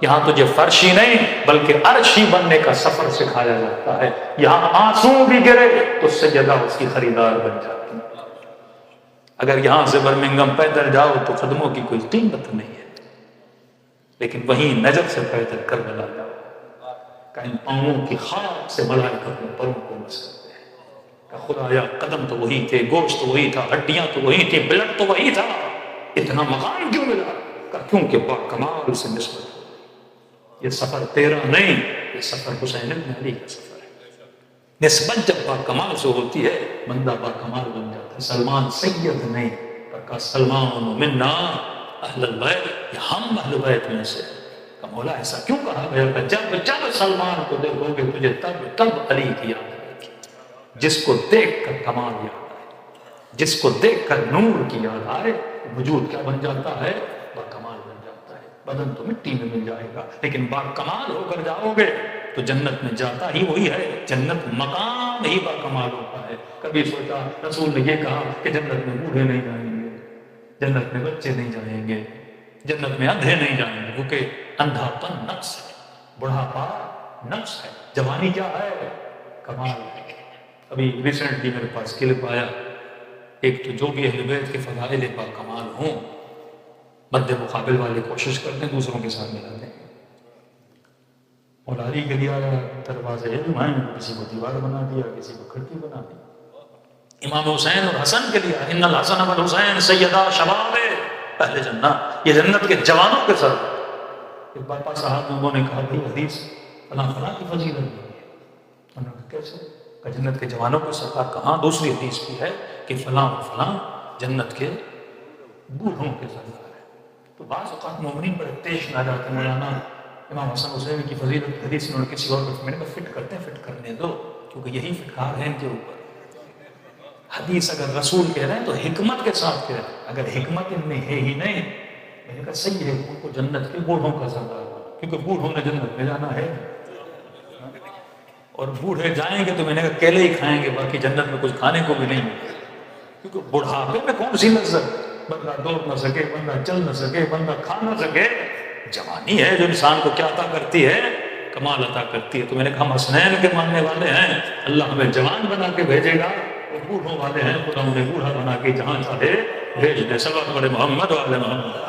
یہاں تجھے فرش ہی نہیں بلکہ عرش ہی بننے کا سفر سکھایا جاتا ہے. یہاں آنسو بھی گرے تو سجدہ اس کی خریدار بن جاتی ہے. اگر یہاں سے برمنگم پیدل جاؤ تو قدموں کی کوئی قیمت نہیں ہے، لیکن وہیں نجف سے پیدل کربلا جاؤ کہ ان پاؤں کی خاک سے ملائکہ اپنے پروں کو مسکتے ہیں کہ خدایا قدم تو وہی تھے، گوشت تو وہی تھا، ہڈیاں تو وہی تھی، بلڈ تو وہی تھا، اتنا مقام کیوں ملا؟ کہ کیونکہ با کمال سے نسبت ہو. یہ سفر تیرا نہیں، یہ سفر حسین بن علی کا سفر ہے. نسبت جب با کمال سے ہوتی ہے بندہ با کمال بن جاتا ہے. سلمان سید نہیں بلکہ سلمان منا اہل البیت، یہ ہم اہل بیت میں سے. کہ مولا ایسا کیوں کہا گیا کہ جب سلمان کو دیکھو گے تجھے تب علی کی یاد آئے گی. جس کو دیکھ کر کمال یاد آئے، جس کو دیکھ کر نور کی یاد آئے، وجود کیا بن جاتا ہے؟ با کمال بن جاتا ہے. بدن تو مٹی میں مل جائے گا لیکن با کمال ہو کر جاؤ گے تو جنت میں جاتا ہی وہی ہے. جنت مقام ہی با کمال ہوتا ہے. کبھی سوچا رسول نے یہ کہا کہ جنت میں بوڑھے نہیں جائیں گے، جنت میں بچے نہیں جائیں گے، جنت میں اندھے نہیں جائیں گے، کیونکہ اندھا پن نفس ہے، بڑھاپا نفس ہے، جوانی کیا ہے؟ کمال ہے. ابھی ریسنٹلی میرے پاس کلپ آیا، ایک تو جو بھی اہل بیت کے فضائل با کمال ہوں مد مقابل والے کوشش کرتے ہیں دوسروں کے ساتھ ملاتے ہیں. مولا علی کے لیے دروازے علم ہیں، کسی کو دیوار بنا دیا، کسی کو کھڑکی بنا دی. امام حسین اور حسن کے لیے ان الحسن والحسین سیدا شباب اہل جنہ، یہ جنت کے جوانوں کے سر. ایک بار صاحب لوگوں نے کہا بھائی حدیث فلاں فلاں کی فضیلت نہیں ہے. انہوں نے کہا کیسے؟ کہ جنت کے جوانوں کے سرکار کہاں؟ دوسری حدیث بھی ہے کہ فلاں و فلاں جنت کے بوڑھوں کے سردار ہے. تو بعض اوقات مومنین بڑے تیز نہ جاتے، مولانا امام حسن حسین کی فضیلت حدیث انہوں نے کسی اور کو، میں نے کہا فٹ کرتے ہیں، فٹ کرنے دو، کیونکہ یہی فٹکار ہے ان کے اوپر. حدیث اگر رسول کہہ رہے ہیں تو حکمت کے ساتھ کہہ رہے ہیں، اگر حکمت ان میں ہے ہی نہیں، میں نے کہا صحیح ہے ان کو جنت کے بوڑھوں کا سردار بنا، کیونکہ بوڑھوں نے جنت میں جانا ہے. اور بوڑھے جائیں گے تو میں نے کہا کیلے ہی کھائیں گے، باقی جنت میں کچھ کھانے کو بھی نہیں ملے. کیونکہ بڑھاپے میں کون سی لذت؟ بندہ دوڑ نہ سکے، بندہ چل نہ سکے، بندہ کھا نہ سکے. جوانی ہے جو انسان کو کیا عطا کرتی ہے؟ کمال عطا کرتی ہے. تو میں نے کہا ہم حسنین کے ماننے والے ہیں، اللہ ہمیں جوان بنا کے بھیجے گا. وہ بوڑھوں والے ہیں، خدا انہیں بوڑھا بنا کے جہاں چاہے بھیج دے. صلوات پڑھے محمد والے محمد.